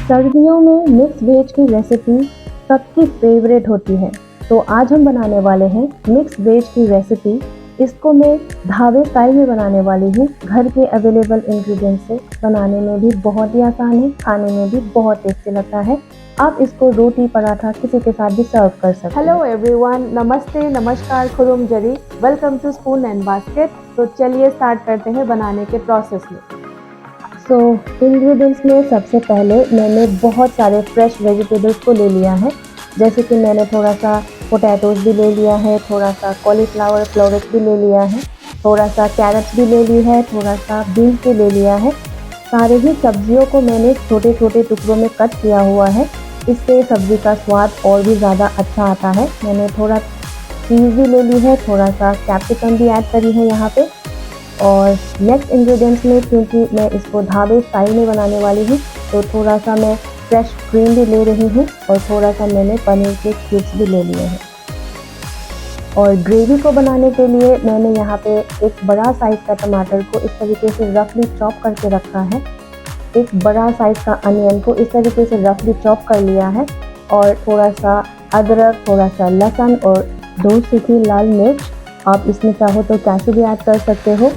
सर्दियों में mix veg की रेसिपी सबकी फेवरेट होती है। तो आज हम बनाने वाले हैं मिक्स वेज की रेसिपी। इसको मैं ढाबे स्टाइल में बनाने वाली हूँ। घर के अवेलेबल इंग्रेडिएंट से बनाने में भी बहुत ही आसान है, खाने में भी बहुत टेस्टी लगता है। आप इसको रोटी पराठा किसी के साथ भी सर्व कर सकते हैं। हेलो एवरीवन, नमस्ते, नमस्कार, Khurram Zari, welcome to spoon and basket. तो चलिए स्टार्ट करते हैं बनाने के प्रोसेस में। इंग्रेडिएंट्स में सबसे पहले मैंने बहुत सारे फ्रेश वेजिटेबल्स को ले लिया है। जैसे कि मैंने थोड़ा सा पोटैटोज भी ले लिया है, थोड़ा सा कॉलीफ्लावर फ्लोरेट भी ले लिया है, थोड़ा सा कैरेट्स भी ले ली है, थोड़ा सा बीन्स भी ले लिया है। सारे ही सब्जियों को मैंने छोटे छोटे टुकड़ों में कट किया हुआ है। इससे सब्ज़ी का स्वाद और भी ज़्यादा अच्छा आता है। मैंने थोड़ा चीज़ भी ले ली है, थोड़ा सा कैप्सिकम भी ऐड करी है यहाँ पे। और नेक्स्ट इंग्रेडिएंट्स में, क्योंकि मैं इसको ढाबे स्टाइल में बनाने वाली हूँ, तो थोड़ा सा मैं फ्रेश क्रीम भी ले रही हूँ और थोड़ा सा मैंने पनीर के क्यूब्स भी ले लिए हैं। और ग्रेवी को बनाने के लिए मैंने यहाँ पे एक बड़ा साइज़ का टमाटर को इस तरीके से रफली चॉप करके रखा है। एक बड़ा साइज़ का अनियन को इस तरीके से रफली चॉप कर लिया है। और थोड़ा सा अदरक, थोड़ा सा लहसुन और 2 सूखी लाल मिर्च। आप इसमें चाहो तो कैशू भी ऐड कर सकते हो,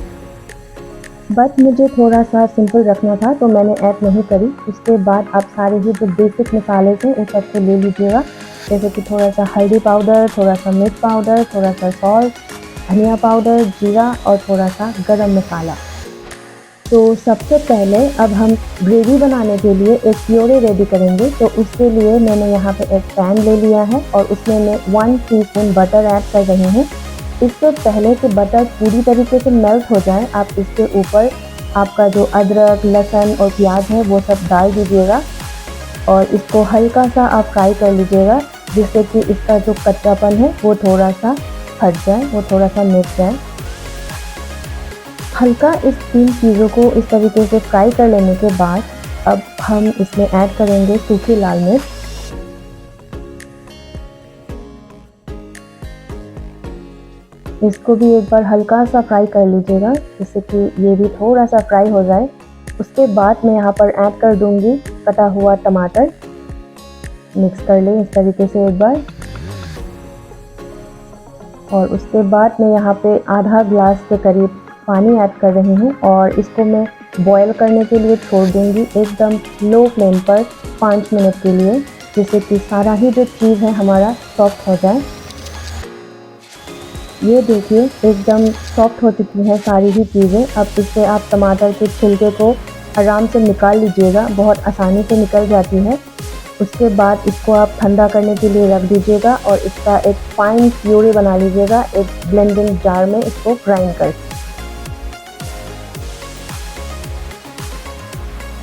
बट मुझे थोड़ा सा सिंपल रखना था तो मैंने ऐड नहीं करी। उसके बाद आप सारे ही जो बेसिक मसाले थे उन सबको ले लीजिएगा। जैसे कि थोड़ा सा हल्दी पाउडर, थोड़ा सा मिर्च पाउडर, थोड़ा सा सॉल्ट, धनिया पाउडर, जीरा और थोड़ा सा गरम मसाला। तो सबसे पहले अब हम ग्रेवी बनाने के लिए एक प्योरे रेडी करेंगे। तो उसके लिए मैंने यहाँ पे एक पैन ले लिया है और उसमें मैं 1 टीस्पून बटर ऐड कर रही हूँ। इससे पहले कि बटर पूरी तरीके से मेल्ट हो जाए, आप इसके ऊपर आपका जो अदरक, लहसुन और प्याज है वो सब डाल दीजिएगा और इसको हल्का सा आप फ्राई कर लीजिएगा, जिससे कि इसका जो कच्चापन है वो थोड़ा सा हट जाए, वो थोड़ा सा मिट जाए। हल्का इस 3 चीज़ों को इस तरीके से फ्राई कर लेने के बाद अब हम इसमें ऐड करेंगे सूखी लाल मिर्च। इसको भी एक बार हल्का सा फ्राई कर लीजिएगा, जिससे कि ये भी थोड़ा सा फ्राई हो जाए। उसके बाद मैं यहाँ पर ऐड कर दूँगी कटा हुआ टमाटर। मिक्स कर लें इस तरीके से एक बार। और उसके बाद मैं यहाँ पे आधा ग्लास के करीब पानी ऐड कर रही हूँ और इसको मैं बॉयल करने के लिए छोड़ दूँगी एकदम लो फ्लेम पर 5 मिनट के लिए, जिससे कि सारा ही जो चीज़ है हमारा सॉफ्ट हो जाए। ये देखिए एकदम सॉफ्ट हो चुकी हैं सारी ही चीज़ें। अब इससे आप टमाटर के छिलके को आराम से निकाल लीजिएगा, बहुत आसानी से निकल जाती है। उसके बाद इसको आप ठंडा करने के लिए रख दीजिएगा और इसका एक फाइन प्यूरी बना लीजिएगा एक ब्लेंडिंग जार में इसको ग्राइंड करके।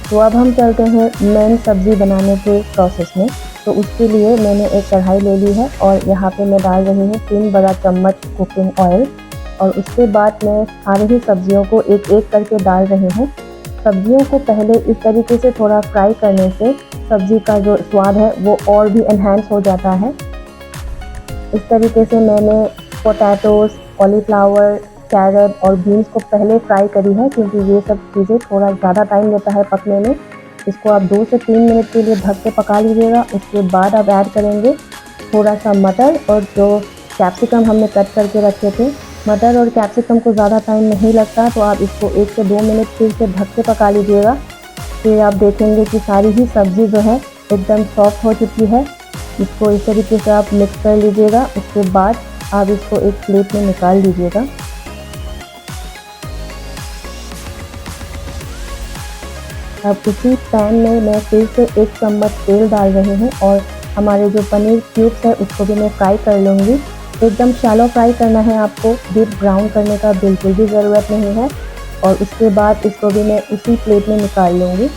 तो अब हम चलते हैं मेन सब्ज़ी बनाने के प्रोसेस में। तो उसके लिए मैंने एक कढ़ाई ले ली है और यहाँ पे मैं डाल रही हूँ 3 बड़ा चम्मच कुकिंग ऑयल। और उसके बाद मैं सारी ही सब्जियों को एक एक करके डाल रही हूँ। सब्जियों को पहले इस तरीके से थोड़ा फ्राई करने से सब्ज़ी का जो स्वाद है वो और भी एनहांस हो जाता है। इस तरीके से मैंने पोटैटोज़, कॉलीफ्लावर, कैरेट और बीन्स को पहले फ्राई करी है, क्योंकि ये सब चीज़ें थोड़ा ज़्यादा टाइम लेता है पकने में। इसको आप 2 से 3 मिनट के लिए ढक के पका लीजिएगा। उसके बाद आप ऐड करेंगे थोड़ा सा मटर और जो कैप्सिकम हमने कट करके रखे थे। मटर और कैप्सिकम को ज़्यादा टाइम नहीं लगता, तो आप इसको 1 से 2 मिनट फिर से ढक के पका लीजिएगा। फिर आप देखेंगे कि सारी ही सब्ज़ी जो है एकदम सॉफ्ट हो चुकी है। इसको इस तरीके से आप मिक्स कर लीजिएगा। उसके बाद आप इसको एक प्लेट में निकाल लीजिएगा। अब उसी पैन में मैं फिर से 1 चम्मच तेल डाल रही हूँ और हमारे जो पनीर क्यूब्स है उसको भी मैं फ्राई कर लूँगी। एकदम शैलो फ्राई करना है आपको, डीप ब्राउन करने का बिल्कुल भी ज़रूरत नहीं है। और उसके बाद इसको भी मैं उसी प्लेट में निकाल लूँगी।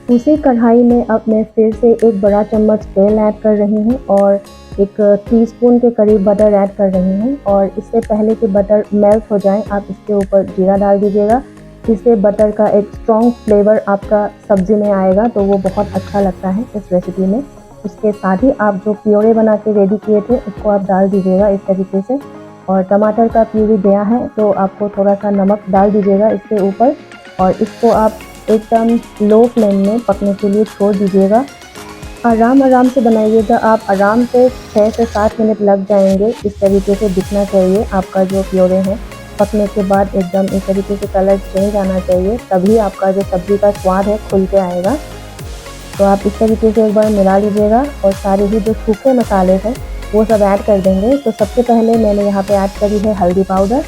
उसी कढ़ाई में अब मैं फिर से 1 बड़ा चम्मच तेल ऐड कर रही हूँ और 1 टीस्पून के करीब बटर ऐड कर रही हूँ। और इससे पहले कि बटर मेल्ट हो जाए, आप इसके ऊपर जीरा डाल दीजिएगा। इससे बटर का एक स्ट्रॉन्ग फ्लेवर आपका सब्ज़ी में आएगा, तो वो बहुत अच्छा लगता है इस रेसिपी में। उसके साथ ही आप जो प्योरे बना के रेडी किए थे उसको आप डाल दीजिएगा इस तरीके से। और टमाटर का प्यूरी गया है तो आपको थोड़ा सा नमक डाल दीजिएगा इसके ऊपर और इसको आप एकदम लो फ्लेम में पकने के लिए छोड़ दीजिएगा। आराम से बनाइएगा आप, आराम से 6 से 7 मिनट लग जाएंगे। इस तरीके से दिखना चाहिए आपका जो प्योरे है। पकने के बाद एकदम इस तरीके से कलर चेंज आना चाहिए, तभी आपका जो सब्ज़ी का स्वाद है खुल के आएगा। तो आप इस तरीके से एक बार मिला लीजिएगा और सारे ही जो सूखे मसाले हैं वो सब ऐड कर देंगे। तो सबसे पहले मैंने यहाँ पे ऐड करी है हल्दी पाउडर,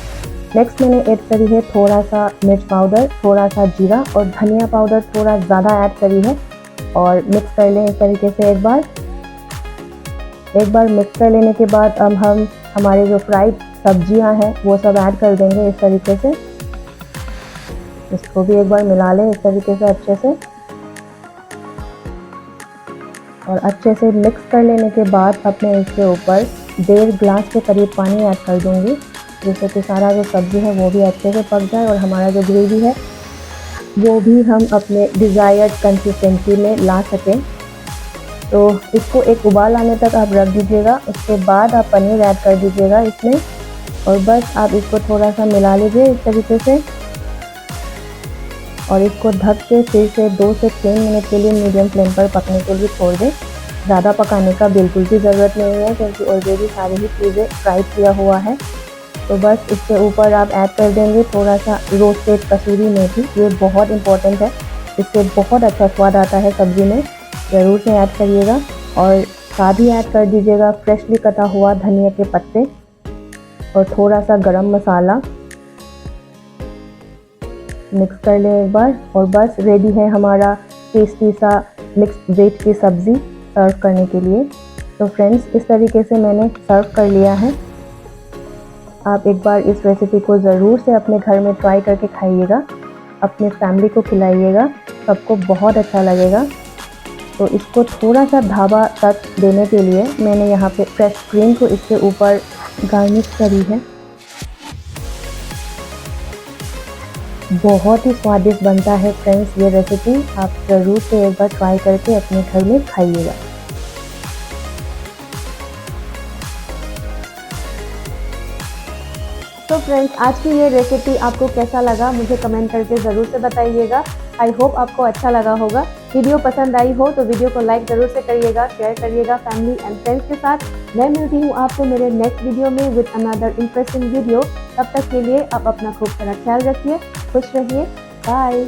नेक्स्ट मैंने ऐड करी है थोड़ा सा मिर्च पाउडर, थोड़ा सा जीरा और धनिया पाउडर थोड़ा ज़्यादा ऐड करी है। और मिक्स कर लें इस तरीके से एक बार मिक्स कर लेने के बाद अब हम हमारे जो फ्राइड सब्जियां हैं वो सब ऐड कर देंगे इस तरीके से। इसको भी एक बार मिला लें इस तरीके से अच्छे से, और अच्छे से मिक्स कर लेने के बाद अपने इसके ऊपर 1.5 गिलास के करीब पानी ऐड कर दूंगी, जिससे कि सारा जो सब्ज़ी है वो भी अच्छे से पक जाए और हमारा जो ग्रेवी है वो भी हम अपने डिज़ायर्ड कंसिस्टेंसी में ला सकें। तो इसको एक उबाल आने तक आप रख दीजिएगा। उसके बाद आप पनीर ऐड कर दीजिएगा इसमें, और बस आप इसको थोड़ा सा मिला लीजिए इस तरीके से, और इसको ढक के फिर से 2 से 3 मिनट के लिए मीडियम फ्लेम पर पकने के लिए छोड़ दें। ज़्यादा पकाने का बिल्कुल भी ज़रूरत नहीं है, क्योंकि ऑलरेडी सारी ही चीज़ें फ्राई किया हुआ है। तो बस इसके ऊपर आप ऐड कर देंगे थोड़ा सा रोस्टेड कसूरी मेथी। ये बहुत इम्पोर्टेंट है, इससे बहुत अच्छा स्वाद आता है सब्ज़ी में, ज़रूर से ऐड करिएगा। और साथ ही ऐड कर दीजिएगा फ्रेशली कटा हुआ धनिया के पत्ते और थोड़ा सा गरम मसाला। मिक्स कर लें एक बार, और बस रेडी है हमारा टेस्टी सा मिक्स्ड वेज की सब्ज़ी सर्व करने के लिए। तो फ्रेंड्स, इस तरीके से मैंने सर्व कर लिया है। आप एक बार इस रेसिपी को ज़रूर से अपने घर में ट्राई करके खाइएगा, अपने फैमिली को खिलाइएगा, सबको बहुत अच्छा लगेगा। तो इसको थोड़ा सा ढाबा टच देने के लिए मैंने यहाँ पे फ्रेश क्रीम को इसके ऊपर गार्निश करी है। बहुत ही स्वादिष्ट बनता है फ्रेंड्स ये रेसिपी, आप ज़रूर से एक बार ट्राई करके अपने घर में खाइएगा। तो फ्रेंड्स, आज की ये रेसिपी आपको कैसा लगा मुझे कमेंट करके ज़रूर से बताइएगा। आई होप आपको अच्छा लगा होगा। वीडियो पसंद आई हो तो वीडियो को लाइक ज़रूर से करिएगा, शेयर करिएगा फैमिली एंड फ्रेंड्स के साथ। मैं मिलती हूँ आपको मेरे नेक्स्ट वीडियो में विद अनदर इंटरेस्टिंग वीडियो। तब तक के लिए आप अपना खूब सारा ख्याल रखिए, खुश रहिए, बाय।